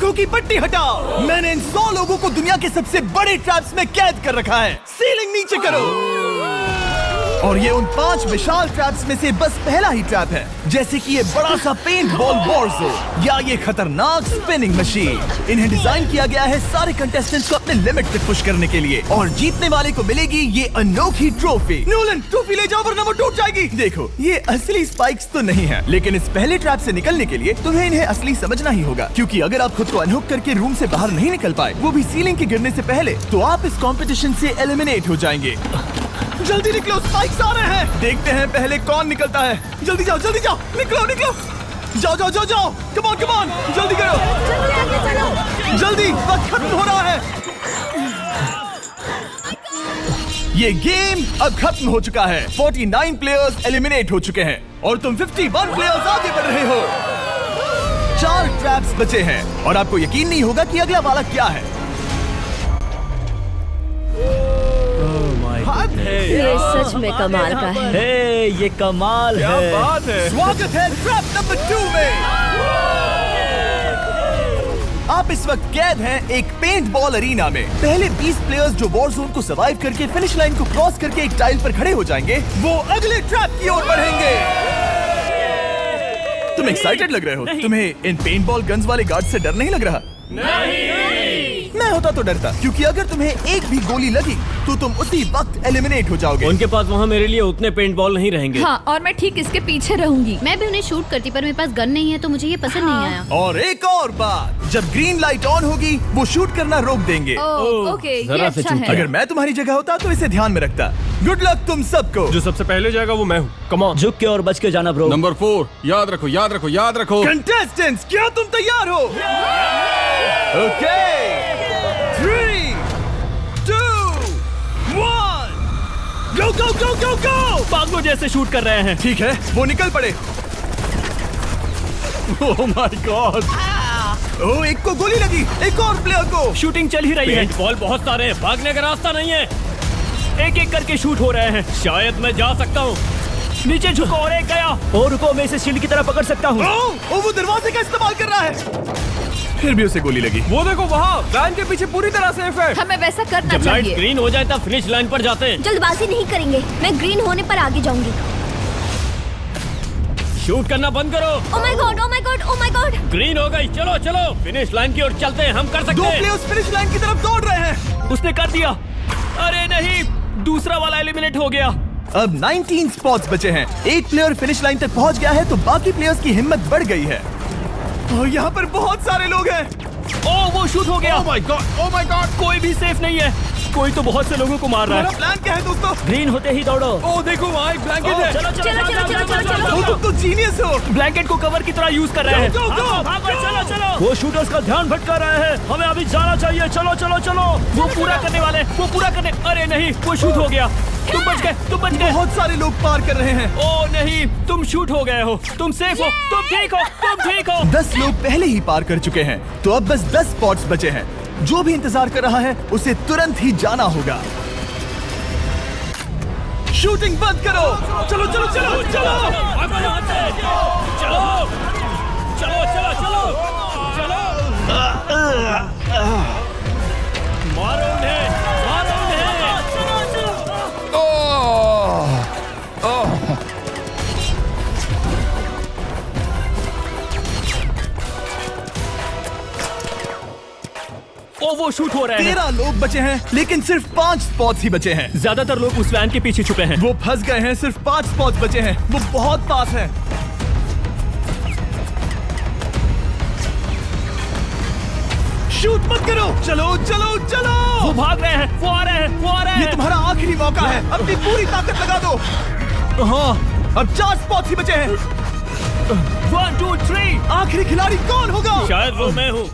आंखों की पट्टी हटाओ। मैंने इन 100 लोगों को दुनिया के सबसे बड़े ट्रैप्स में कैद कर रखा है। सीलिंग नीचे करो। और ये उन 5 विशाल ट्रैप्स में से बस पहला ही ट्रैप है, जैसे कि ये बड़ा सा पेंट बॉल बोर्जो या ये खतरनाक स्पिनिंग मशीन। इन्हें डिजाइन किया गया है सारे कंटेस्टेंट्स को अपने लिमिट पे पुश करने के लिए, और जीतने वाले को मिलेगी ये अनोखी ट्रॉफी। नोलन, ट्रॉफी ले जाओ वरना वो टूट जाएगी। देखो, ये असली स्पाइक्स तो नहीं है, लेकिन इस पहले ट्रैप से निकलने के लिए तुम्हें इन्हें असली समझना ही होगा, क्योंकि अगर आप खुद को अनहुक करके रूम से बाहर नहीं निकल पाए, वो भी सीलिंग के गिरने से पहले, तो आप इस कंपटीशन से एलिमिनेट हो जाएंगे। जल्दी निकलो, स्पाइक्स आ रहे हैं। देखते हैं पहले कौन निकलता है। जल्दी जाओ, जल्दी जाओ, निकलो निकलो, जाओ जाओ जाओ जाओ, कम ऑन कम ऑन, जल्दी करो, जल्दी आगे चलो। जल्दी, वक्त खत्म हो रहा है। ये गेम अब खत्म हो चुका है। 49 प्लेयर्स एलिमिनेट हो चुके हैं और तुम 51 प्लेयर्स आगे बढ़ रहे हो। 4 ट्रैप्स बचे हैं और आपको यकीन नहीं होगा कि अगला वाला क्या है। ये सच में कमाल का है। हे, ये कमाल है। बात है। स्वागत है ट्रैप नंबर 2 में। आप इस वक्त कैद हैं एक पेंट बॉल अरीना में। पहले 20 प्लेयर्स जो वॉर जोन को सर्वाइव करके फिनिश लाइन को क्रॉस करके एक टाइल पर खड़े हो जाएंगे, वो अगले ट्रैप की ओर बढ़ेंगे। तुम एक्साइटेड लग रहे हो। तुम्हें इन पेंट बॉल गन्स वाले गार्ड से डर नहीं लग रहा? मैं होता तो डरता, क्योंकि अगर तुम्हें एक भी गोली लगी तो तुम उसी वक्त एलिमिनेट हो जाओगे। उनके पास वहाँ मेरे लिए उतने पेंट बॉल नहीं रहेंगे। हाँ, और मैं ठीक इसके पीछे रहूंगी। मैं भी उन्हें शूट करती, पर मेरे पास गन नहीं है तो मुझे ये पसंद नहीं आया। और एक और बात, जब ग्रीन लाइट ऑन होगी वो शूट करना रोक देंगे। ओके, ये जरा से अच्छा चूक है। अगर मैं तुम्हारी जगह होता तो इसे ध्यान में रखता। गुड लक तुम सबको। जो सबसे पहले जाएगा वो मैं हूँ। Come on. झुक के और बच के जाना ब्रो। नंबर 4, याद रखो याद रखो याद रखो। कंटेस्टेंट्स, क्या तुम तैयार हो? ओके, 3, 2, 1, गो गो गो गो गो। पागलों जैसे शूट कर रहे हैं। ठीक है, वो निकल पड़े। ओह माय गॉड। ओह, एक को गोली लगी, एक और प्लेयर को। शूटिंग चल ही रही है। पेंट बॉल बहुत सारे हैं, भागने का रास्ता नहीं है। एक एक करके शूट हो रहे हैं। शायद मैं जा सकता हूँ। नीचे झुको और एक गया। और रुको, मैं इसे शील्ड की तरह पकड़ सकता हूँ। ओह, वो दरवाजे का इस्तेमाल कर रहा है। फिर भी उसे गोली लगी। वो देखो वहाँ, वैन के पीछे पूरी तरह सेफ है। हमें वैसा करना जब लाइट चाहिए। ग्रीन हो जाए तब फिनिश लाइन पर जाते हैं। जल्दबाजी नहीं करेंगे, मैं ग्रीन होने पर आगे जाऊंगी। शूट करना बंद करो। ओह my God, oh my God, oh my God. Green हो गई, चलो चलो फिनिश लाइन की ओर चलते हैं। हम कर सकते 2 हैं। प्लेयर्स फिनिश लाइन की तरफ दौड़ रहे हैं। उसने कर दिया। अरे नहीं, दूसरा वाला एलिमिनेट हो गया। अब 19 स्पॉट्स बचे हैं। एक प्लेयर फिनिश लाइन तक पहुंच गया है तो बाकी प्लेयर्स की हिम्मत बढ़ गई है। और यहाँ पर बहुत सारे लोग हैं। ओह, वो शूट हो गया। ओह my God, oh my God. कोई भी सेफ नहीं है। कोई तो बहुत से लोगों को मार रहा हमारा है। प्लान क्या है दोस्तों? ग्रीन होते ही दौड़ो। ओह देखो वहाँ एक ब्लैंकेट है। चलो चलो, चलो, चलो, चलो, चलो। वो तुम तो जीनियस हो। ब्लैंकेट को कवर की तरह यूज कर रहे हैं। go, go, go। भागो, चलो चलो। वो शूटर्स का ध्यान भटका रहे हैं। हमें अभी जाना चाहिए। चलो चलो चलो। वो पूरा करने वाले, वो पूरा करने। अरे नहीं, वो शूट हो गया। तुम बच गए, तुम बच गए। बहुत सारे लोग पार कर रहे हैं। ओह नहीं, तुम शूट हो गए हो। तुम सेफ हो, तुम ठीक हो, तुम ठीक हो। 10 लोग पहले ही पार कर चुके हैं, तो अब बस 10 स्पॉट्स बचे हैं। जो भी इंतजार कर रहा है उसे तुरंत ही जाना होगा। शूटिंग बंद करो। चलो चलो चलो चलो। भागो यहाँ से। चलो चलो चलो चलो चलो। मारो उन्हें, मारो उन्हें। ओ, वो शूट हो रहे हैं। 13 लोग बचे हैं, लेकिन सिर्फ 5 स्पॉट्स ही बचे हैं। ज्यादातर लोग उस वैन के पीछे छुपे हैं। वो फंस गए हैं। सिर्फ 5 स्पॉट्स बचे हैं। वो बहुत पास है। शूट मत करो। चलो चलो चलो। वो भाग रहे हैं, वो आ रहे हैं, वो आ रहे ये हैं। तुम्हारा आखिरी मौका है। अपनी पूरी ताकत लगा दो। हाँ, अब 4 स्पॉट्स ही बचे हैं। 1 2 3। आखिरी खिलाड़ी कौन होगा? शायद वो मैं हूँ।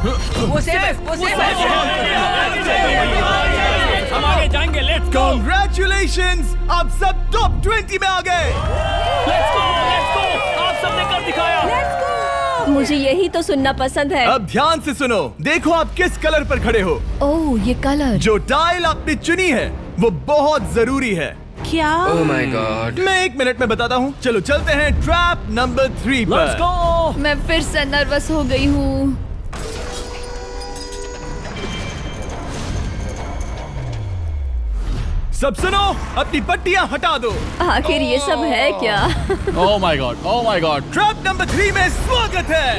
वो सेफ है, वो सेफ है। हम आगे जाएंगे। Let's go, Congratulations! आप सब टॉप 20 में आ गए। Let's go, let's go. आप सबने कर दिखाया। मुझे यही तो सुनना पसंद है। अब ध्यान से सुनो। देखो आप किस कलर पर खड़े हो। ओह, ये कलर। जो टाइल आपने चुनी है वो बहुत जरूरी है। क्या? ओह माय गॉड। मैं 1 मिनट में बताता हूँ। चलो चलते हैं ट्रैप नंबर 3 लेट्स पर। गो। मैं फिर से नर्वस हो गई हूँ। सब सुनो, अपनी पट्टियां हटा दो। आखिर ये सब है क्या? Oh my God. Oh my God. Trap number 3 में स्वागत है।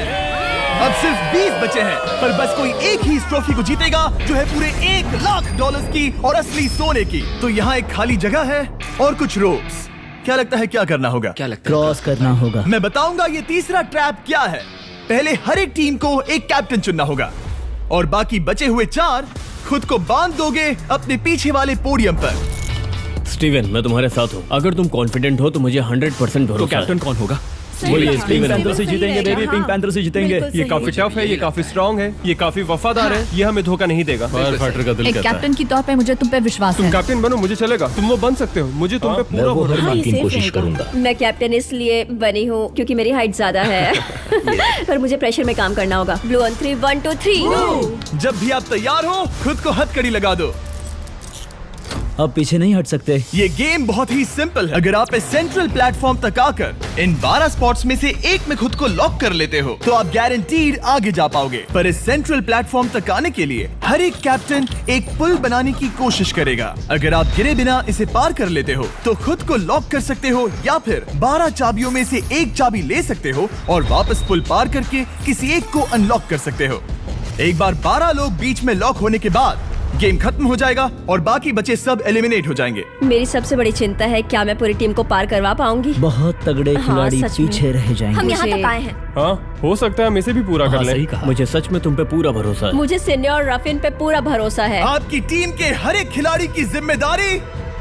अब सिर्फ 20 बचे हैं, पर बस कोई एक ही इस ट्रॉफी को जीतेगा जो है पूरे $1,00,000 की और असली सोने की। तो यहाँ एक खाली जगह है और कुछ रोप्स। क्या लगता है क्या करना होगा? क्या लगता क्रॉस करना होगा। मैं बताऊंगा ये तीसरा ट्रैप क्या है। पहले हर एक टीम को एक कैप्टन चुनना होगा और बाकी बचे हुए 4 खुद को बांध दोगे अपने पीछे वाले पोडियम पर। स्टीवन, मैं तुम्हारे साथ हूँ। अगर तुम कॉन्फिडेंट हो तो मुझे 100% भरोसा है। तो कैप्टन कौन होगा? बोलिए, पिंक स्टीवन। पैंथर से जीतेंगे बेबी, पिंक पैंथर से जीतेंगे। ये काफी टफ है, ये काफी स्ट्रांग है, ये काफी वफादार है, ये हमें धोखा नहीं देगा। फाइटर का दिल एक कैप्टन की तौर पे मुझे तुम पे विश्वास तुम है। कैप्टन बनो, मुझे चलेगा। तुम वो बन सकते हो, मुझे तुम पे पूरा भरोसा हाँ, है। ये की safe कोशिश रहेगा। करूंगा। मैं कैप्टन इसलिए बनी हूँ क्योंकि मेरी हाइट ज्यादा है। पर मुझे प्रेशर में काम करना होगा। Blue on 3, 1 2 3। जब भी आप तैयार हो खुद को हथकड़ी लगा दो। अब पीछे नहीं हट सकते। ये गेम बहुत ही सिंपल है। अगर आप इस सेंट्रल प्लेटफॉर्म तक आकर इन 12 स्पॉट्स में से एक में खुद को लॉक कर लेते हो तो आप गारंटीड आगे जा पाओगे। पर इस सेंट्रल प्लेटफॉर्म तक आने के लिए हर एक कैप्टन एक पुल बनाने की कोशिश करेगा। अगर आप गिरे बिना इसे पार कर लेते हो तो खुद को लॉक कर सकते हो या फिर 12 चाबियों में से एक चाबी ले सकते हो और वापस पुल पार करके किसी एक को अनलॉक कर सकते हो। एक बार 12 लोग बीच में लॉक होने के बाद गेम खत्म हो जाएगा और बाकी बचे सब एलिमिनेट हो जाएंगे। मेरी सबसे बड़ी चिंता है क्या मैं पूरी टीम को पार करवा पाऊंगी। बहुत तगड़े हाँ, खिलाड़ी सच में। पीछे रह जाएंगे। हम यहाँ मुझे- तक आए हैं। हाँ, हो सकता है हम इसे भी पूरा कर लें। सही कहा। मुझे सच में तुम पे पूरा भरोसा है। मुझे सीनियर रफिन पे पूरा भरोसा है। आपकी टीम के हर एक खिलाड़ी की जिम्मेदारी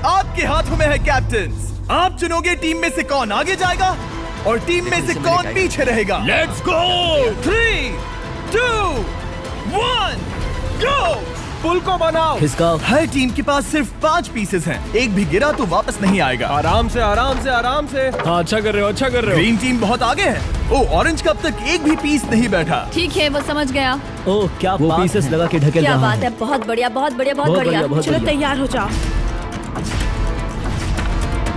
आपके हाथों में है कैप्टन। आप चुनोगे टीम में से कौन आगे जाएगा और टीम में से कौन पीछे रहेगा। Let's go. 3 2 1 गो। पुल को बनाओ। खिसकाओ। हर टीम के पास सिर्फ 5 पीसेस हैं। एक भी गिरा तो वापस नहीं आएगा। आराम से, आराम से, आराम से। हाँ, अच्छा कर रहे हो, अच्छा कर रहे हो। ग्रीन टीम बहुत आगे है। ओ, ऑरेंज का अब तक एक भी पीस नहीं बैठा। ठीक है, वो समझ गया। ओह, क्या वो पीसेस लगा के ढकेल क्या रहा बात है, बहुत बढ़िया, बहुत बढ़िया, बहुत बहुत बढ़िया। बढ़िया, बहुत चलो बढ़िया। तैयार हो जाओ।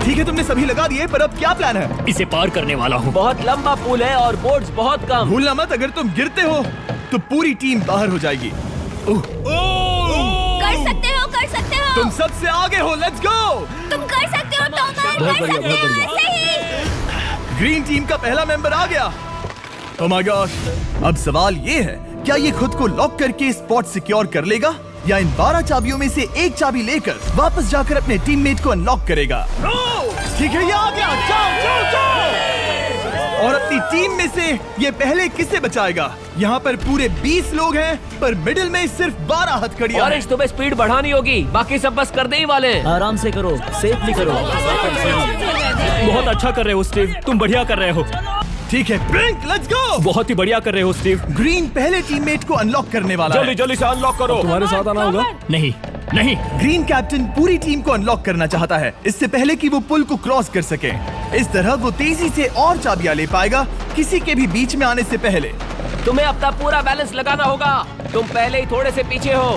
ठीक है, तुमने सभी लगा दिए, पर अब क्या प्लान है? इसे पार करने वाला हूँ। बहुत लंबा पुल है और बोर्ड्स बहुत कम। भूलना मत, अगर तुम गिरते हो तो पूरी टीम बाहर हो जाएगी। कर सकते हो, कर सकते हो। तुम सबसे आगे हो, लेट्स गो। तुम कर सकते हो, टॉमर, बहुत कर बढ़िया, सकते बहुत हो, बढ़िया। ऐसे ही। ग्रीन टीम का पहला मेंबर आ गया। ओह माय गॉड। अब सवाल ये है, क्या ये खुद को लॉक करके स्पॉट सिक्योर कर लेगा या इन 12 चाबियों में से एक चाबी लेकर वापस जाकर अपने टीममेट को अनलॉक करेगा? ठीक है, ये आ गया। जाओ जाओ जाओ। और अपनी टीम में से ये पहले किसे बचाएगा? यहाँ पर पूरे 20 लोग हैं, पर मिडिल में सिर्फ 12 हथकड़ियां हैं। ऑरेंज, तुम्हें स्पीड बढ़ानी होगी, बाकी सब बस करने ही वाले हैं। आराम से करो, सेफली करो। बहुत अच्छा कर रहे हो स्टीव, तुम बढ़िया कर रहे हो। ठीक है, ब्लिंक, लेट्स गो। बहुत ही बढ़िया कर रहे हो स्टीव। ग्रीन पहले टीममेट को अनलॉक करने वाला है। जल्दी से अनलॉक करो। तुम्हारे साथ आना होगा। नहीं नहीं, ग्रीन कैप्टन पूरी टीम को अनलॉक करना चाहता है इससे पहले कि वो पुल को क्रॉस कर सके। इस तरह वो तेजी से और चाबियां ले पाएगा किसी के भी बीच में आने से पहले। तुम्हें अपना पूरा बैलेंस लगाना होगा, तुम पहले ही थोड़े से पीछे हो।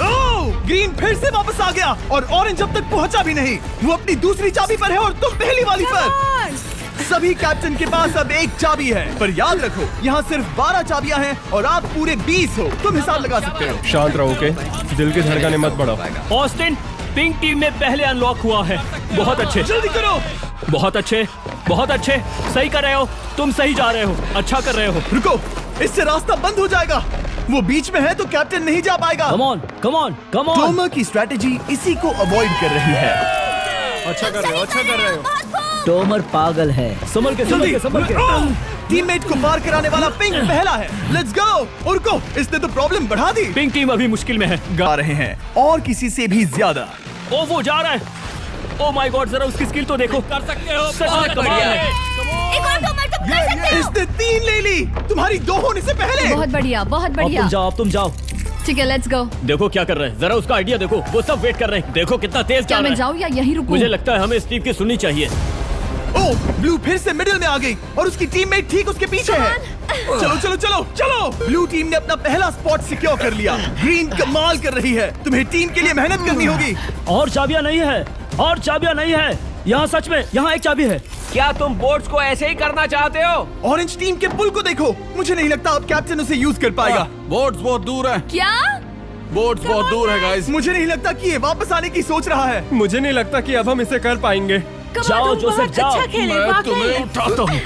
ओह, ग्रीन फिर से वापस आ गया और ऑरेंज अब तक पहुंचा भी नहीं। वो अपनी दूसरी चाबी पर है और तुम पहली वाली पर। सभी कैप्टन के पास अब एक चाबी है, पर याद रखो यहाँ सिर्फ 12 चाबियां हैं और आप पूरे 20 हो। तुम हिसाब लगा सकते हो। शांत रहो, ओके? दिल की धड़कनें मत बढ़ाओ। ऑस्टिन, पिंक टीम में पहले अनलॉक हुआ है। बहुत अच्छे, जल्दी करो। बहुत अच्छे, बहुत अच्छे। सही कर रहे हो, तुम सही जा रहे हो, अच्छा कर रहे हो। रुको, इससे रास्ता बंद हो जाएगा। वो बीच में है तो कैप्टन नहीं जा पाएगा। Come on, come on, come on. Tomar की स्ट्रैटेजी इसी को अवॉइड कर रही है। अच्छा कर रहे हो, अच्छा कर रहे हो। टोमर पागल है। संभल के, संभल के, संभल के। टीममेट को पार कराने वाला पिंक पहला है। Let's go. रुको, इसने तो प्रॉब्लम बढ़ा दी। पिंक टीम अभी मुश्किल में है। गा रहे हैं और किसी से भी ज्यादा। ओ, वो जा रहा है। ओ माय गॉड, जरा उसकी स्किल तो देखो। कर सकते हो, सच में कमाल है। एक और टॉमर, तुम कर सकते हो। इसने 3 ले ली, तुम्हारी 2 होने से पहले। बहुत बढ़िया, बहुत अब बढ़िया। तुम जाओ, अब तुम जाओ। ठीक है, लेट्स गो। देखो क्या कर रहे हैं, जरा उसका आइडिया देखो। वो सब वेट कर रहे हैं, देखो कितना तेज क्या जा मैं रहा है। जाऊँ या यहीं रुकूं? मुझे लगता है हमें स्टीव की सुननी चाहिए। ओह, ब्लू फिर से मिडिल में आ गई और उसकी टीममेट ठीक उसके पीछे है। चलो चलो चलो चलो। ब्लू टीम ने अपना पहला स्पॉट सिक्योर कर लिया। ग्रीन कमाल कर रही है। तुम्हें टीम के लिए मेहनत करनी होगी। और चाबियां नहीं है, और चाबियां नहीं है। यहाँ सच में, यहाँ एक चाबी है। क्या तुम बोट्स को ऐसे ही करना चाहते हो? ऑरेंज टीम के पुल को देखो। मुझे नहीं लगता अब कैप्टन उसे यूज कर पाएगा। बोर्ड्स बहुत दूर है। क्या? बोट्स बहुत दूर है गाइस। मुझे नहीं लगता कि ये वापस आने की सोच रहा है। मुझे नहीं लगता कि अब हम इसे कर पाएंगे। जाओ जोसेफ जाओ। अच्छा खेले मैं तुम्हें उठाता हूँ।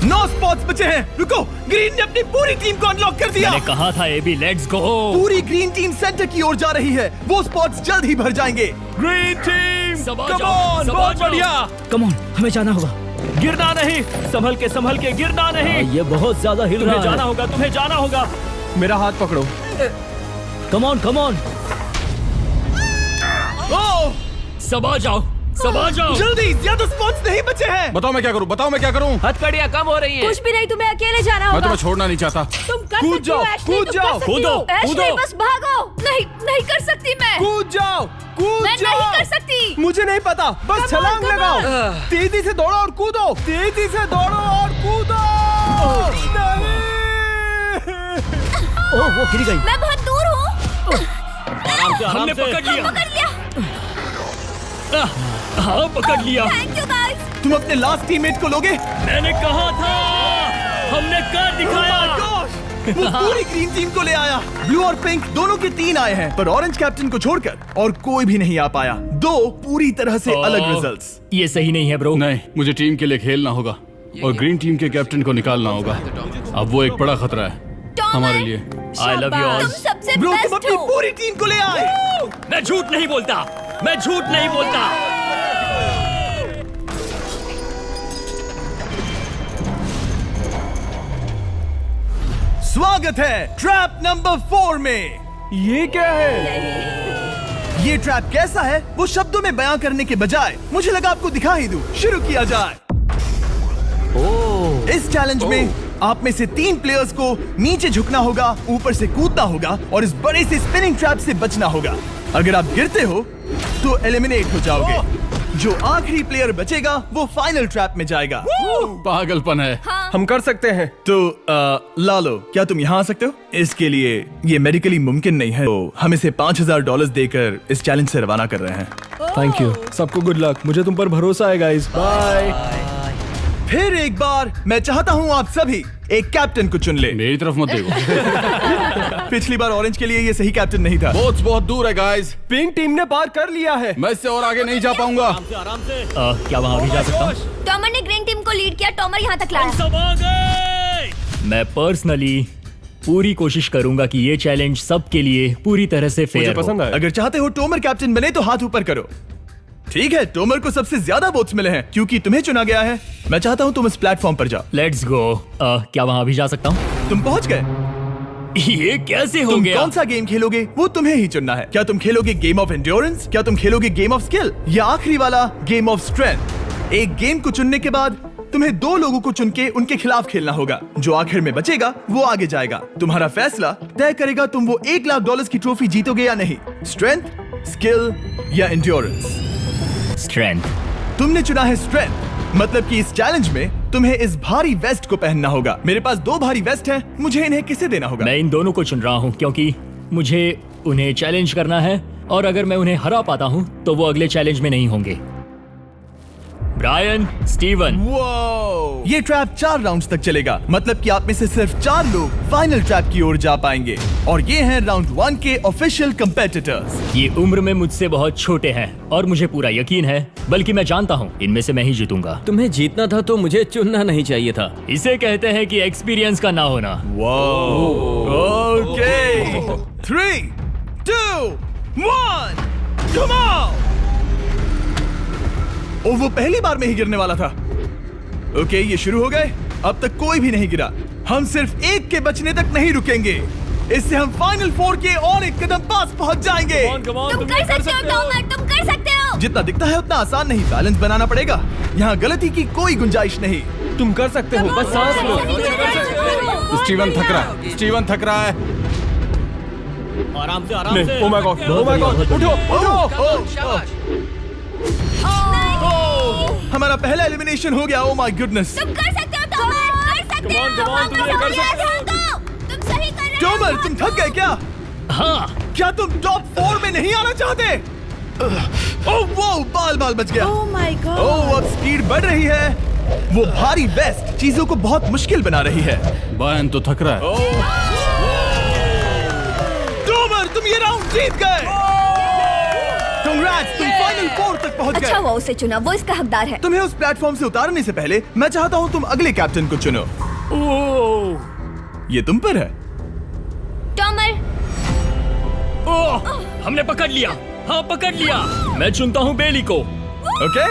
9 स्पॉट्स बचे हैं। रुको, ग्रीन ने अपनी पूरी टीम को अनलॉक कर दिया। मैंने कहा था एबी, लेट्स गो। पूरी ग्रीन टीम सेंटर की ओर जा रही है। वो स्पॉट्स जल्द ही भर जाएंगे। ग्रीन टीम, सबा कम जाओ, ऑन, सबा बहुत जाओ। बढ़िया। कम ऑन, हमें जाना होगा। गिरना नहीं, संभल के गिरना नहीं। ये बहुत ज्यादा हिल रहा है। जाना होगा, तुम्हें जाना होगा। मेरा हाथ पकड़ो। कम ऑन। ओह, सबा जाओ। जल्दी, ज्यादा स्पॉट्स नहीं बचे हैं। बताओ मैं क्या करूँ। हथकड़ियाँ कम हो रही हैं। कुछ भी नहीं, तुम्हें अकेले जाना मैं होगा। तुम्हें छोड़ना नहीं चाहता। तुम कर कूद सकती हो, जाओ, एशली, कूद तुम जाओ, कर सकती कूदो, हो। एशली, कूदो। बस भागो। नहीं कर सकती मैं। कूद जाओ। मैं नहीं कर सकती। मुझे नहीं पता, बस छलांग come लगाओ। on। तेजी से दौड़ो और कूदो। ओह, वो गिर गई। मैं बहुत दूर हूँ। हमने पकड़ लिया। हाँ, पकड़ लिया। Thank you guys. तुम अपने लास्ट टीममेट को लोगे? मैंने कहा था, हमने कर दिखाया। वो पूरी ग्रीन टीम को ले आया। ब्लू और पिंक दोनों के 3 आए हैं, पर ऑरेंज कैप्टन को छोड़कर और कोई भी नहीं आ पाया। 2 पूरी तरह से अलग रिजल्ट्स। ये सही नहीं है ब्रो। नहीं, मुझे टीम के लिए खेलना होगा और ग्रीन टीम के कैप्टन को निकालना होगा। अब वो एक बड़ा खतरा है हमारे लिए। I love you all. तुम सबसे ब्रो, तुम बेस्ट अपनी हो। पूरी टीम को ले आए। मैं झूठ नहीं बोलता। स्वागत है ट्रैप नंबर 4 में। ये क्या है? ये ट्रैप कैसा है वो शब्दों में बयां करने के बजाय मुझे लगा आपको दिखा ही दूं। शुरू किया जाए। इस चैलेंज में आप में से 3 प्लेयर्स को नीचे झुकना होगा, ऊपर से कूदना होगा और इस बड़े से स्पिनिंग ट्रैप से बचना होगा। अगर आप गिरते हो तो एलिमिनेट हो जाओगे। जो आखिरी प्लेयर बचेगा वो फाइनल ट्रैप में जाएगा। पागलपन है। हम कर सकते हैं। तो लालो, क्या तुम यहाँ आ सकते हो? इसके लिए ये मेडिकली मुमकिन नहीं है, तो हम इसे $5000 देकर इस चैलेंज से रवाना कर रहे हैं। Thank you. सबको गुड लक। मुझे तुम पर भरोसा है गाइस। बाय। फिर एक बार मैं चाहता हूँ आप सभी एक कैप्टन को चुन ले। मेरी तरफ मत देखो। पिछली बार ऑरेंज के लिए ये सही कैप्टन नहीं था। बोट्स बहुत दूर है गाइस। पिंक टीम ने पार कर लिया है। मैं इससे और आगे नहीं जा पाऊंगा। आराम से। क्या वहाँ भी जा सकता हूँ? टॉमर ने ग्रीन टीम को लीड किया। टॉमर यहाँ तक लाया। सब आ गए। मैं पर्सनली पूरी कोशिश करूंगा कि ये चैलेंज सबके लिए पूरी तरह से मुझे फेयर पसंद हो। आया। अगर चाहते हो टोमर कैप्टन बने तो हाथ ऊपर करो। ठीक है, टोमर को सबसे ज्यादा वोट्स मिले हैं क्योंकि तुम्हें चुना गया है। मैं चाहता हूँ तुम इस प्लेटफॉर्म पर जाओ। Let's go. क्या वहाँ भी जा सकता हूँ? तुम पहुँच गए। ये कैसे हो तुम गया? कौन सा गेम खेलोगे वो तुम्हें ही चुनना है। क्या तुम खेलोगे गेम ऑफ एंड्योरेंस, क्या तुम खेलोगे गेम ऑफ स्किल, या आखिरी वाला गेम ऑफ स्ट्रेंथ? एक गेम को चुनने के बाद तुम्हें 2 लोगों को चुन के उनके खिलाफ खेलना होगा। जो आखिर में बचेगा वो आगे जाएगा। तुम्हारा फैसला तय करेगा तुम वो $1,00,000 की ट्रॉफी जीतोगे या नहीं। स्ट्रेंथ, स्किल या एंड्योरेंस। स्ट्रेंथ। तुमने चुना है स्ट्रेंथ, मतलब कि इस चैलेंज में तुम्हें इस भारी वेस्ट को पहनना होगा। मेरे पास 2 भारी वेस्ट हैं, मुझे इन्हें किसे देना होगा? मैं इन दोनों को चुन रहा हूँ क्योंकि मुझे उन्हें चैलेंज करना है और अगर मैं उन्हें हरा पाता हूँ तो वो अगले चैलेंज में नहीं होंगे। Brian, Steven. वो ये ट्रैप 4 राउंड्स तक चलेगा, मतलब कि आप में से सिर्फ 4 लोग फाइनल ट्रैप की ओर जा पाएंगे और ये हैं राउंड 1 के ऑफिशियल कंपेटिटर्स। ये उम्र में मुझसे बहुत छोटे हैं और मुझे पूरा यकीन है, बल्कि मैं जानता हूँ इनमें से मैं ही जीतूंगा। तुम्हें जीतना था तो मुझे चुनना नहीं चाहिए था। इसे कहते हैं कि एक्सपीरियंस का ना होना। Okay, 3, 2, 1, come on. ओ, वो पहली बार में ही गिरने वाला था। ओके, ये शुरू हो गए। अब तक कोई भी नहीं गिरा। हम सिर्फ एक के बचने तक नहीं रुकेंगे। इससे हम फाइनल 4 के और एक कदम पास पहुंच जाएंगे। तुम कर सकते हो टॉमर, तुम कर सकते हो। जितना दिखता है उतना आसान नहीं, बैलेंस बनाना पड़ेगा। यहाँ गलती की कोई गुंजाइश नहीं। तुम कर सकते हो, बस सांस लो। स्टीवन थक रहा है। आराम से, आराम नहीं, से। oh my God, oh my God, उठो। हमारा पहला एलिमिनेशन हो गया। Oh my goodness. तुम कर सकते हो टॉमर, कर सकते हो। तुम सही कर रहे हो। टॉमर, तुम थक गए क्या? हाँ। क्या तुम टॉप 4 में नहीं आना चाहते? ओह वो बाल बच गया। ओह माय गॉड। ओह, अब स्पीड बढ़ रही है। वो भारी वेस्ट चीजों को बहुत मुश्किल बना रही है। बायन तो थक रहा है। टॉमर, तुम ये राउंड जीत गए। Congrats, तुम फाइनल 4 तक पहुंच अच्छा गए। हुआ उसे चुना, वो इसका हकदार है। तुम्हें उस प्लेटफॉर्म से उतारने से पहले मैं चाहता हूँ तुम अगले कैप्टन को चुनो। ये तुम पर है। टॉमर, ओह, हमने पकड़ लिया। हाँ, पकड़ लिया। मैं चुनता हूँ बेली को। ओके,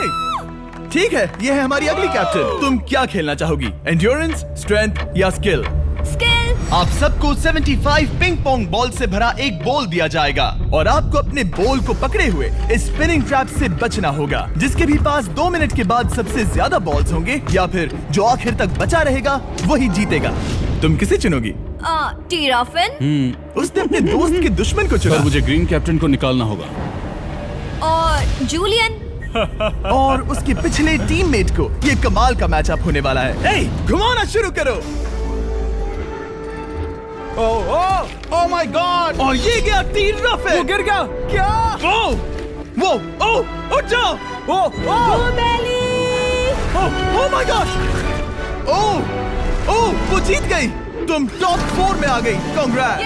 ठीक है, ये है हमारी अगली कैप्टन। तुम क्या खेलना चाहोगी, एंड्योरेंस, स्ट्रेंथ या स्किल? स्किल। आप सबको 75 पिंग पोंग बॉल से भरा एक बॉल दिया जाएगा और आपको अपने बॉल को पकड़े हुए इस स्पिनिंग ट्रैप से बचना होगा। जिसके भी पास 2 मिनट के बाद सबसे ज्यादा बॉल्स होंगे या फिर जो आखिर तक बचा रहेगा वही जीतेगा। तुम किसे चुनोगी? टीराफिन उसने अपने दोस्त के दुश्मन को चुना पर मुझे ग्रीन कैप्टन को निकालना होगा। और जूलियन। और उसके पिछले टीममेट को। ये कमाल का मैचअप होने वाला है। ए, घुमाना शुरू करो। ओह माय गॉड! और ये गया टीराफिन। वो गिर गया। क्या? वो उठ जाओ। ओह माय गॉड! ओह, वो जीत गई। तुम टॉप 4 में आ गई। कांग्रेट्स।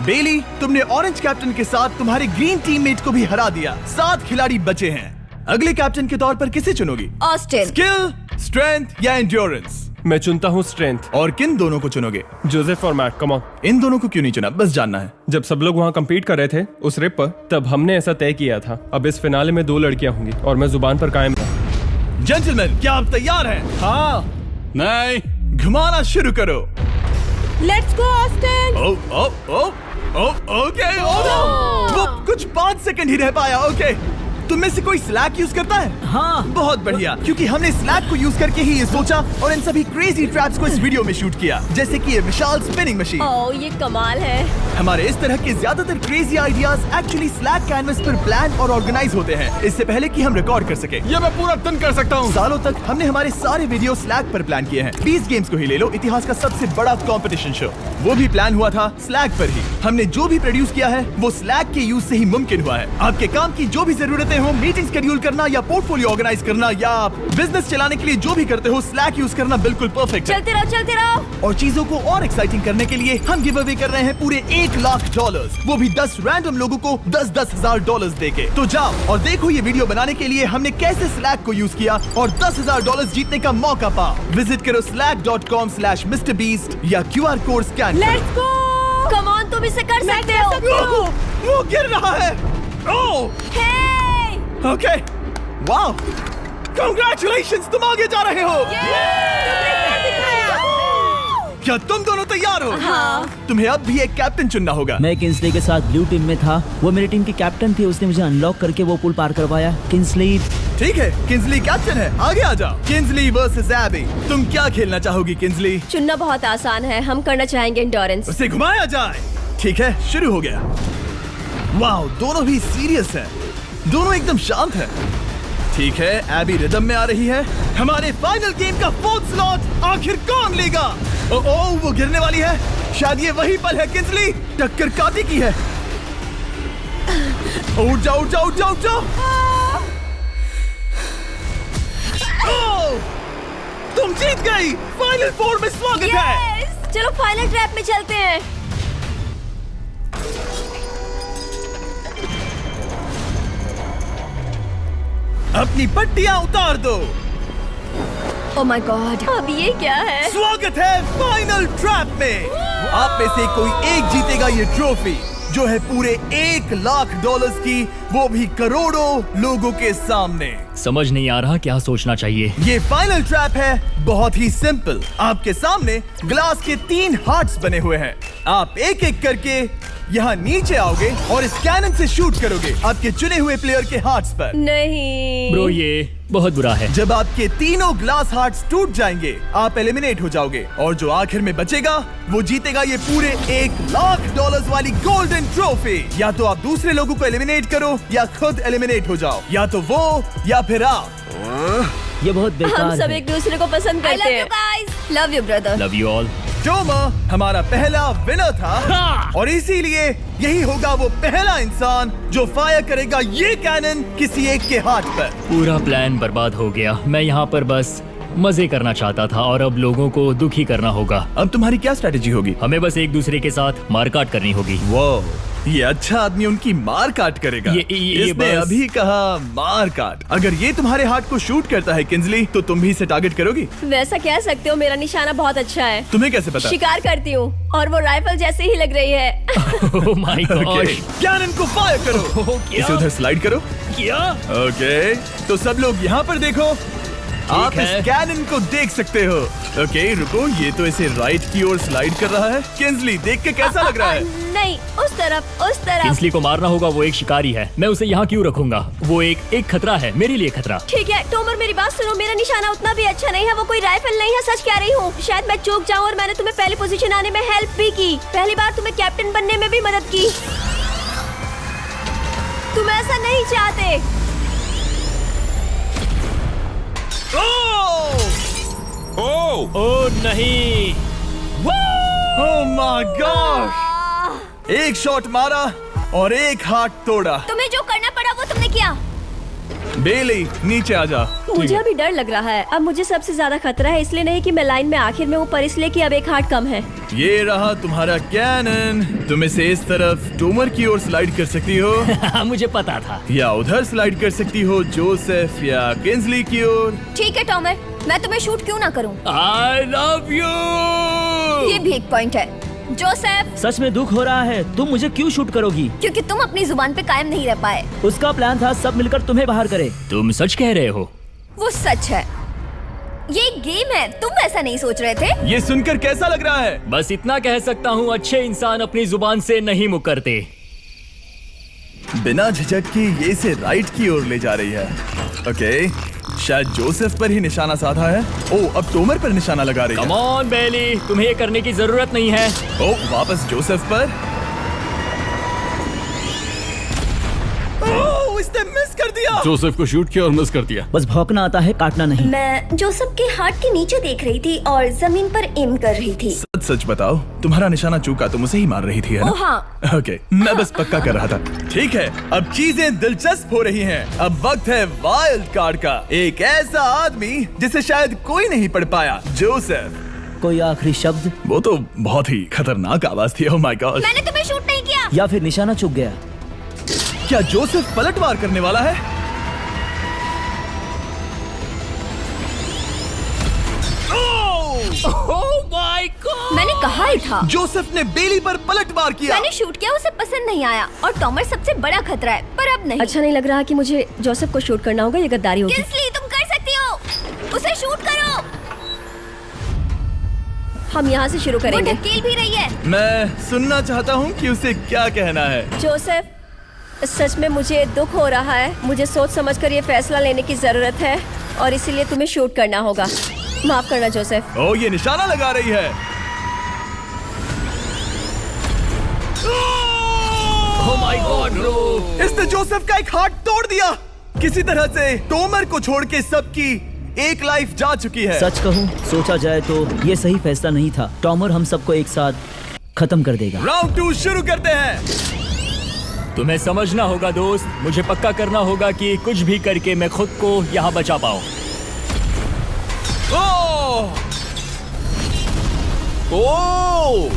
बेली, तुमने ऑरेंज कैप्टन के साथ तुम्हारे ग्रीन टीममेट को भी हरा दिया। 7 खिलाड़ी बचे हैं। अगले कैप्टन के तौर पर किसे चुनोगी? ऑस्टिन। स्किल, स्ट्रेंथ या एंड्योरेंस? मैं चुनता हूँ स्ट्रेंथ। और किन दोनों को चुनोगे? जोसेफ और मैट, कम ऑन। इन दोनों को क्यों नहीं चुना, बस जानना है। जब सब लोग वहाँ कम्पीट कर रहे थे उस रिप पर, तब हमने ऐसा तय किया था। अब इस फिनाले में 2 लड़कियां होंगी और मैं जुबान पर कायम था। जेंटलमैन, क्या आप तैयार हैं? हाँ। नहीं, घुमाना शुरू करो। Let's go Austin. ओके। वो कुछ 5 सेकंड ही रह पाया। ओके, तुम में से कोई स्लैक यूज करता है? हाँ। बहुत बढ़िया, क्योंकि हमने स्लैक को यूज करके ही ये सोचा और इन सभी क्रेजी ट्रैप्स को इस वीडियो में शूट किया, जैसे कि ये विशाल स्पिनिंग मशीन। ओह, ये कमाल है। हमारे इस तरह के ज्यादातर crazy ideas actually slack canvas पर प्लान और ऑर्गेनाइज होते हैं इससे पहले कि हम रिकॉर्ड कर सके। ये मैं पूरा दिन कर सकता हूँ। सालों तक हमने हमारे सारे वीडियो स्लैक पर प्लान किए हैं। 20 गेम्स को ही ले लो, इतिहास का सबसे बड़ा कंपटीशन शो, वो भी प्लान हुआ था स्लैक पर ही। हमने जो भी प्रोड्यूस किया है वो स्लैक के यूज से ही मुमकिन हुआ है। आपके काम की जो भी जरूरतें हो, मीटिंग शेड्यूल करना या पोर्टफोलियो ऑर्गेनाइज करना या बिजनेस चलाने के लिए जो भी करते हो, स्लैक यूज करना बिल्कुल परफेक्ट है। चलते रहो। और चीजों को और एक्साइटिंग करने के लिए हम गिव अवे कर रहे हैं पूरे $1 लाख, वो भी 10 रैंडम लोगों को $10,000 देके। तो जाओ और देखो ये वीडियो बनाने के लिए हमने कैसे स्लैक को यूज किया और $10,000 जीतने का मौका पाओ। विजिट करो slack.com/MrBeast या QR कोड स्कैन करो। Let's go. कम ऑन, तुम इसे कर सकते हो। वो गिर रहा है। ओह, हे, ओके, वाओ, कांग्रेचुलेशंस, तुम आगे जा रहे हो। क्या तुम दोनों तैयार हो? हाँ। तुम्हें अब भी एक कैप्टन चुनना होगा। मैं किंसली के साथ ब्लू टीम में था। वो मेरी टीम की कैप्टन थी, उसने मुझे अनलॉक करके वो पुल पार करवाया। किंसली। ठीक है, किंसली कैप्टन है, आगे आ जाओ। किंसली वर्सेस एबी, तुम क्या खेलना चाहोगी किंसली? चुनना बहुत आसान है, हम करना चाहेंगे एंड्योरेंस। उसे घुमाया जाए। ठीक है, शुरू हो गया। वाओ, दोनों भी सीरियस हैं, दोनों एकदम शांत हैं। ठीक है, एबी रिदम में आ रही है। हमारे फाइनल गेम का 4th स्लॉट आखिर कौन लेगा? ओह, वो गिरने वाली है। शायद ये वही पल है किंसली, टक्कर काटी की है। उठ जाओ, उठ जाओ, उठ जाओ, उठ जाओ। ओह, तुम जीत गई। फाइनल 4 में स्वागत है। Yes! चलो फाइनल ट्रैप में चलते हैं। अपनी पट्टियां उतार दो। ओह माय गॉड, अब ये क्या है? स्वागत है फाइनल ट्रैप में। आप में से कोई एक जीतेगा ये ट्रॉफी, जो है पूरे $1 लाख की, वो भी करोड़ों लोगों के सामने। समझ नहीं आ रहा क्या सोचना चाहिए। ये फाइनल ट्रैप है, बहुत ही सिंपल। आपके सामने ग्लास के 3 हार्ट्स बने हुए हैं। आप एक एक करके यहाँ नीचे आओगे और इस कैनन से शूट करोगे आपके चुने हुए प्लेयर के हार्ट्स पर। नहीं ब्रो, ये बहुत बुरा है। जब आपके तीनों ग्लास हार्ट्स टूट जाएंगे, आप एलिमिनेट हो जाओगे और जो आखिर में बचेगा वो जीतेगा ये पूरे $1 लाख वाली गोल्डन ट्रॉफी। या तो आप दूसरे लोगों को एलिमिनेट करो या खुद एलिमिनेट हो जाओ, या तो वो या फिर आप। ये बहुत बेकार हम सब है। एक दूसरे को पसंद करते हैं। Love you brother. Love you all. Toma हमारा पहला विनर था और इसीलिए यही होगा वो पहला इंसान जो फायर करेगा ये कैनन किसी एक के हाथ पर। पूरा प्लान बर्बाद हो गया। मैं यहाँ पर बस मजे करना चाहता था और अब लोगों को दुखी करना होगा। अब तुम्हारी क्या स्ट्रेटेजी होगी? हमें बस एक दूसरे के साथ मारकाट करनी होगी। वो ये अच्छा आदमी उनकी मार काट करेगा। ये इसने बस- अभी कहा मार काट। अगर ये तुम्हारे हार्ट को शूट करता है किंजली, तो तुम भी इसे टारगेट करोगी? वैसा कह सकते हो, मेरा निशाना बहुत अच्छा है। तुम्हें कैसे पता? शिकार करती हूँ और वो राइफल जैसे ही लग रही है। ओह माय गॉड। कैनन को फायर करो। इसे उधर स्लाइड करो। क्या? ओके, तो सब लोग यहाँ पर देखो। आप इस है। कैनन को देख सकते हो। ओके, रुको, ये तो इसे राइट की ओर स्लाइड कर रहा है। किंजली, देख के कैसा लग रहा है? नहीं, उस तरफ, उस तरफ। किंसली को मारना होगा, वो एक शिकारी है। मैं उसे यहाँ क्यों रखूंगा? वो एक खतरा है, मेरे लिए खतरा। ठीक है टोमर, मेरी बात सुनो, मेरा निशाना उतना भी अच्छा नहीं है, वो कोई राइफल नहीं है, सच कह रही हूँ। शायद मैं चूक जाऊँ और मैंने तुम्हें पहली पोजीशन आने में हेल्प भी की, पहली बार तुम्हें कैप्टन बनने में भी मदद की। तुम ऐसा नहीं चाहते। ओह नहीं। ओह माय गॉड! एक शॉट मारा और एक हाथ तोड़ा। तुम्हें जो करना पड़ा वो तुमने किया। बेली, नीचे आ जा। मुझे अभी डर लग रहा है। अब मुझे सबसे ज्यादा खतरा है, इसलिए नहीं कि मैं लाइन में आखिर में हूँ, पर इसलिए कि अब एक हार्ट कम है। ये रहा तुम्हारा कैनन। तुम इसे इस तरफ टोमर की ओर स्लाइड कर सकती हो मुझे पता था। या उधर स्लाइड कर सकती हो जोसेफ या किंजली की ओर। ठीक है टॉमर, मैं तुम्हें शूट क्यों ना करूं? I love you. ये भी एक पॉइंट है। जोसेफ, सच में दुख हो रहा है। तुम मुझे क्यों शूट करोगी? क्योंकि तुम अपनी जुबान पे कायम नहीं रह पाए। उसका प्लान था सब मिलकर तुम्हें बाहर करे। तुम सच कह रहे हो? वो सच है। ये एक गेम है, तुम ऐसा नहीं सोच रहे थे? ये सुनकर कैसा लग रहा है? बस इतना कह सकता हूँ, अच्छे इंसान अपनी जुबान से नहीं मुकरते। बिना झिझक की ये इसे राइट की ओर ले जा रही है। ओके, शायद जोसेफ पर ही निशाना साधा है। ओ, अब टोमर पर निशाना लगा रही है। कम ऑन बेली, तुम्हें ये करने की जरूरत नहीं है। ओ, वापस जोसेफ पर। ओ, इसने मिस कर दिया। जोसेफ को शूट किया और मिस कर दिया। बस भौंकना आता है, काटना नहीं। मैं जोसेफ के हार्ट के नीचे देख रही थी और जमीन पर एम कर रही थी। सच सच बताओ, तुम्हारा निशाना चूका, तुम उसे ही मार रही थी, है ना? ओ हाँ। ओके, मैं बस पक्का कर रहा था। ठीक है, अब चीजें दिलचस्प हो रही हैं। अब वक्त है वाइल्ड कार्ड का। एक ऐसा आदमी जिसे शायद कोई नहीं पढ़ पाया, जोसेफ। कोई आखिरी शब्द? वो तो बहुत ही खतरनाक आवाज थी। ओह माय गॉड! मैंने तुम्हें शूट नहीं किया। या फिर निशाना चूक गया? क्या जोसेफ पलटवार करने वाला है? ओह माय गॉड! मैंने कहा ही था। जोसेफ ने बेली पर पलटवार किया। मैंने शूट किया, उसे पसंद नहीं आया और टॉमर सबसे बड़ा खतरा है, पर अब नहीं। अच्छा नहीं लग रहा कि मुझे जोसेफ को शूट करना होगा, ये गद्दारी होगी। किंसली, तुम कर सकती हो, उसे शूट करो। हम यहाँ से शुरू वो करेंगे। ढकेल भी रही है। मैं सुनना चाहता हूँ कि उसे क्या कहना है। जोसेफ, सच में मुझे दुख हो रहा है। मुझे सोच समझकर ये फैसला लेने की जरूरत है और इसीलिए तुम्हें शूट करना होगा। माफ करना जोसेफ। ओ, ये निशाना लगा रही है। ओह माय गॉड ब्रो! इसने जोसेफ का एक हाथ तोड़ दिया। किसी तरह से टोमर को छोड़ के सबकी एक लाइफ जा चुकी है। सच कहूँ, सोचा जाए तो ये सही फैसला नहीं था। टॉमर हम सबको एक साथ खत्म कर देगा। राउंड 2 शुरू करते हैं। तुम्हें समझना होगा दोस्त, मुझे पक्का करना होगा कि कुछ भी करके मैं खुद को यहाँ बचा पाऊँ। ओह! ओह!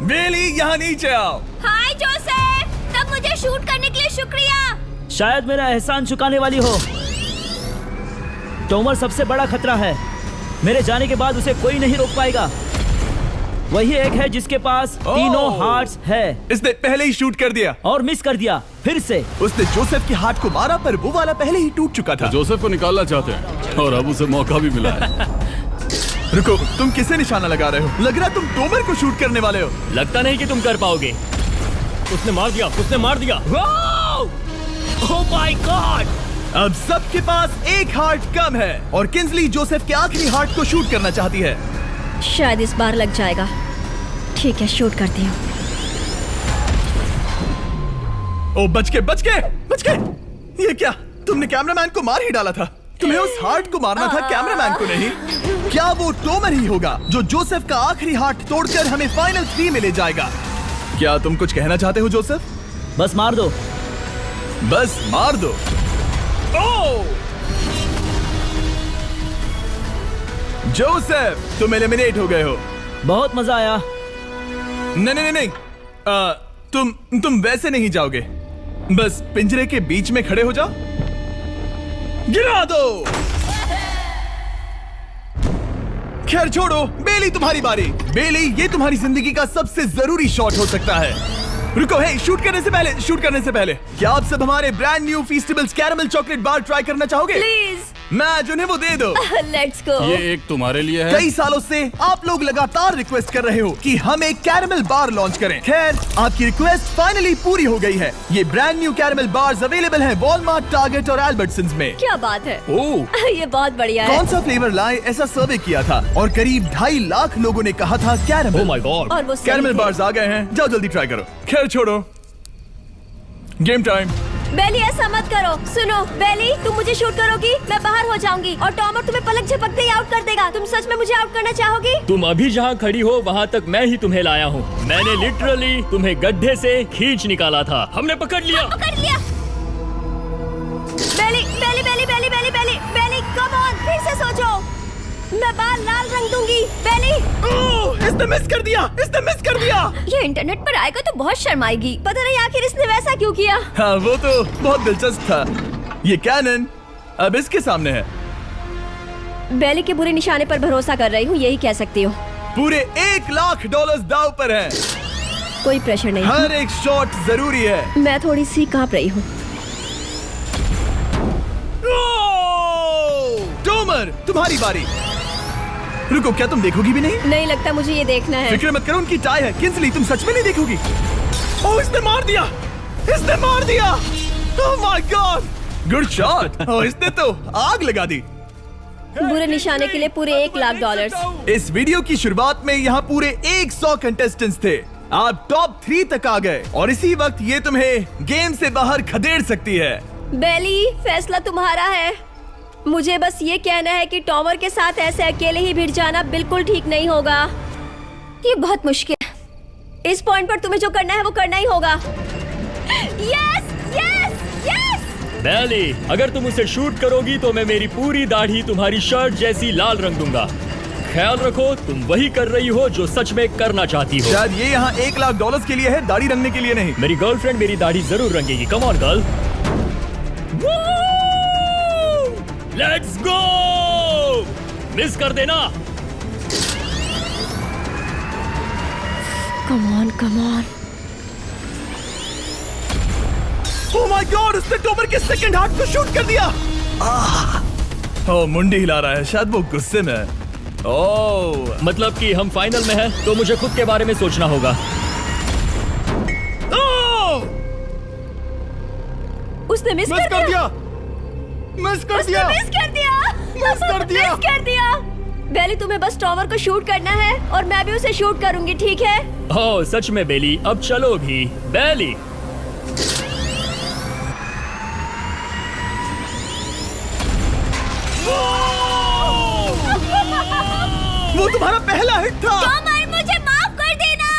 बेली, यहाँ नीचे आओ। हाय जोसेफ, तब मुझे शूट करने के लिए शुक्रिया। शायद मेरा एहसान चुकाने वाली हो। टोमर सबसे बड़ा खतरा है। मेरे जाने के बाद उसे कोई नहीं रोक पाएगा। वही एक है जिसके पास तीनों हार्ट्स है। इसने पहले ही शूट कर दिया और मिस कर दिया फिर से। उसने जोसेफ के हाथ को मारा, पर वो वाला पहले ही टूट चुका था। जोसेफ को निकालना चाहते हैं और अब उसे मौका भी मिला है। रुको, तुम किसे निशाना लगा रहे हो? लग रहा तुम टोमर को शूट करने वाले हो। लगता नहीं कि तुम कर पाओगे। उसने मार दिया, उसने मार दिया। Oh my God! अब सबके पास एक हार्ट कम है और किंजली जोसेफ के आखिरी हार्ट को शूट करना चाहती है। शायद इस बार लग जाएगा। ठीक है, शूट करती हूँ। ओ, बच के! ये क्या? तुमने कैमरामैन को मार ही डाला था। तुम्हें उस हार्ट को मारना था, कैमरामैन को नहीं। क्या वो टोमर ही होगा जो जोसेफ का आखिरी हार्ट तोड़कर हमें फाइनल 3 में ले जाएगा? क्या तुम कुछ कहना चाहते हो जोसेफ? बस मार दो। बस मार दो। ओ! जोसेफ, तुम एलिमिनेट हो गए हो। बहुत मजा आया। नहीं नहीं नहीं, तुम वैसे नहीं जाओगे। बस पिंजरे के बीच में खड़े हो जाओ। गिरा दो। खैर छोड़ो, बेली तुम्हारी बारी। बेली, ये तुम्हारी जिंदगी का सबसे जरूरी शॉट हो सकता है। रुको, हे, शूट करने से पहले क्या आप सब हमारे brand new Feastables caramel chocolate bar try करना चाहोगे? प्लीज। मैं उन्हें वो दे दो। Let's go. ये एक तुम्हारे लिए है। कई सालों से आप लोग लगातार रिक्वेस्ट कर रहे हो कि हम एक कैरेमल बार लॉन्च करें। खैर, आपकी रिक्वेस्ट फाइनली पूरी हो गई है। ये brand new caramel bars available हैं वॉलमार्ट, टारगेट और अल्बर्टसन्स में। क्या बात है। ओह, ये बहुत बढ़िया है। कौन सा फ्लेवर लाए, ऐसा सर्वे किया था और करीब 2.5 लाख लोगों ने कहा था कैरेमल। Oh my God. और वो सही कैरेमल थे। बार्स आ गए हैं, जाओ जल्दी ट्राई करो। खैर छोड़ो, गेम टाइम। बेली, ऐसा मत करो। सुनो बेली, तुम मुझे शूट करोगी, मैं बाहर हो जाऊंगी और टॉमर तुम्हें पलक झपकते ही आउट कर देगा। तुम सच में मुझे आउट करना चाहोगी? तुम अभी जहाँ खड़ी हो वहाँ तक मैं ही तुम्हें लाया हूँ। मैंने लिटरली तुम्हें गड्ढे से खींच निकाला था। हमने पकड़ लिया। पकड़ लिया। बेली बेली बेली बेली बेली बेली बेली, कम ऑन, फिर से सोचो। मैं बाल लाल रंग दूंगी। बेली, ओह, इसने मिस कर दिया। ये इंटरनेट पर आएगा तो बहुत शर्माएगी। पता नहीं आखिर इसने वैसा क्यों किया। हाँ, वो तो बहुत दिलचस्प था। ये कैनन अब इसके सामने है। बेली के बुरे निशाने पर भरोसा कर रही हूँ, यही कह सकती हूँ। पूरे $1 लाख दाव पर है। कोई प्रेशर नहीं। हर एक शॉट जरूरी है। मैं थोड़ी सी कांप रही हूँ। टॉमर, तुम्हारी बारी। रुको, क्या तुम देखोगी भी नहीं? नहीं लगता मुझे ये देखना है। फिक्र मत करो, उनकी टाई है। किंसली, तुम सच में नहीं देखोगी? ओह, इसने मार दिया। Oh my God, good shot. Oh, इसने तो आग लगा दी। बुरे निशाने के लिए पूरे $1 लाख। इस वीडियो की शुरुआत में यहाँ पूरे 100 कंटेस्टेंट्स थे। आप टॉप 3 तक आ गए और इसी वक्त ये तुम्हें गेम से बाहर खदेड़ सकती है। बेली, फैसला तुम्हारा है। मुझे बस ये कहना है कि टॉमर के साथ ऐसे अकेले ही भिड़ जाना बिल्कुल ठीक नहीं होगा। ये बहुत मुश्किल है। इस पॉइंट पर तुम्हें जो करना है वो करना ही होगा। Yes yes yes. बेली, अगर तुम उसे शूट करोगी तो मैं मेरी पूरी दाढ़ी तुम्हारी शर्ट जैसी लाल रंग दूंगा। ख्याल रखो, तुम वही कर रही हो जो सच में करना चाहती हो। शायद ये यहाँ $1 लाख के लिए है, दाढ़ी रंगने के लिए नहीं। मेरी गर्लफ्रेंड मेरी दाढ़ी जरूर रंगेगी। Come on girl, let's go. Miss कर देना। Come on come on. Oh my God, उसने टॉमर के सेकंड हार्ट को शूट कर दिया। ओह, मुंडी हिला रहा है, शायद वो गुस्से में है। ओह, मतलब कि हम फाइनल में हैं, तो मुझे खुद के बारे में सोचना होगा। उसने मिस कर दिया। मिस कर दिया। बेली, तुम्हें बस टॉमर को शूट करना है और मैं भी उसे शूट करूंगी, ठीक है? ओह सच में बेली, अब चलो भी। बेली, वो तुम्हारा पहला हिट था। टॉमर, मुझे माफ कर देना।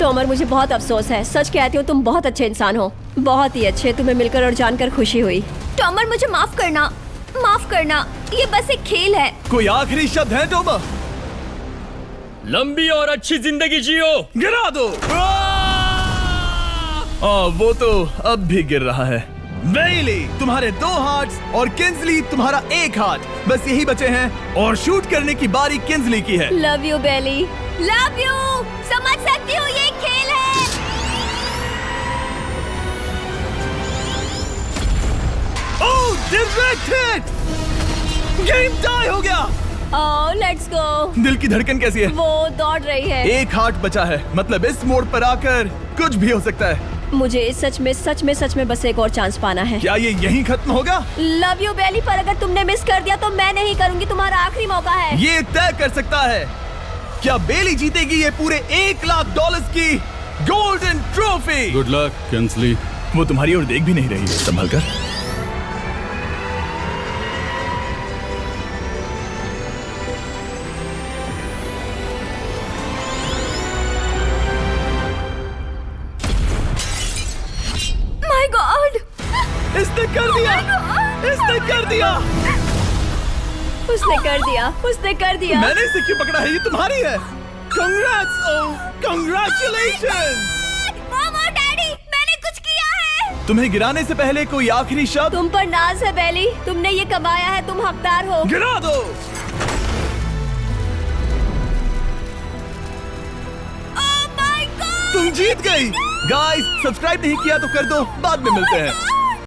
टॉमर, मुझे बहुत अफसोस है। सच कहती हूँ, तुम बहुत अच्छे इंसान हो, बहुत ही अच्छे। तुम्हें मिलकर और जानकर खुशी हुई। टॉमर, मुझे माफ करना, माफ करना। ये बस एक खेल है। कोई आखिरी शब्द है टॉमर? लंबी और अच्छी जिंदगी जियो। गिरा दो। वो तो अब भी गिर रहा है। बेली, तुम्हारे 2 हार्ट्स और किंसली तुम्हारा 1 हार्ट। बस यही बचे हैं और शूट करने की बारी किंसली की है। Love you Bailey. Love you. समझ सकती हूँ, ये खेल है। Oh, direct hit. Game tie हो गया। Oh, let's go. दिल की धड़कन कैसी है? वो दौड़ रही है। 1 हार्ट बचा है, मतलब इस मोड़ पर आकर कुछ भी हो सकता है। मुझे सच में बस एक और चांस पाना है। क्या ये यहीं खत्म होगा? लव यू बेली, पर अगर तुमने मिस कर दिया तो मैं नहीं करूंगी। तुम्हारा आखिरी मौका है। ये तय कर सकता है क्या बेली जीतेगी ये पूरे $1 लाख की golden trophy. Good luck Kinsley. वो तुम्हारी ओर देख भी नहीं रही, संभल कर। माय गॉड, इसने कर दिया। इसने कर दिया। उसने कर दिया, उसने कर दिया। मैंने इसे क्यों पकड़ा है? ये तुम्हारी है। Congrats! Oh, congratulations! मॉम और डैडी, मैंने कुछ किया है। तुम्हें गिराने से पहले कोई आखिरी शब्द? तुम पर नाज है बेली, तुमने ये कमाया है, तुम हकदार हो। गिरा दो। Oh my God! तुम जीत गई। गाइस, सब्सक्राइब नहीं किया तो कर दो, बाद में मिलते हैं।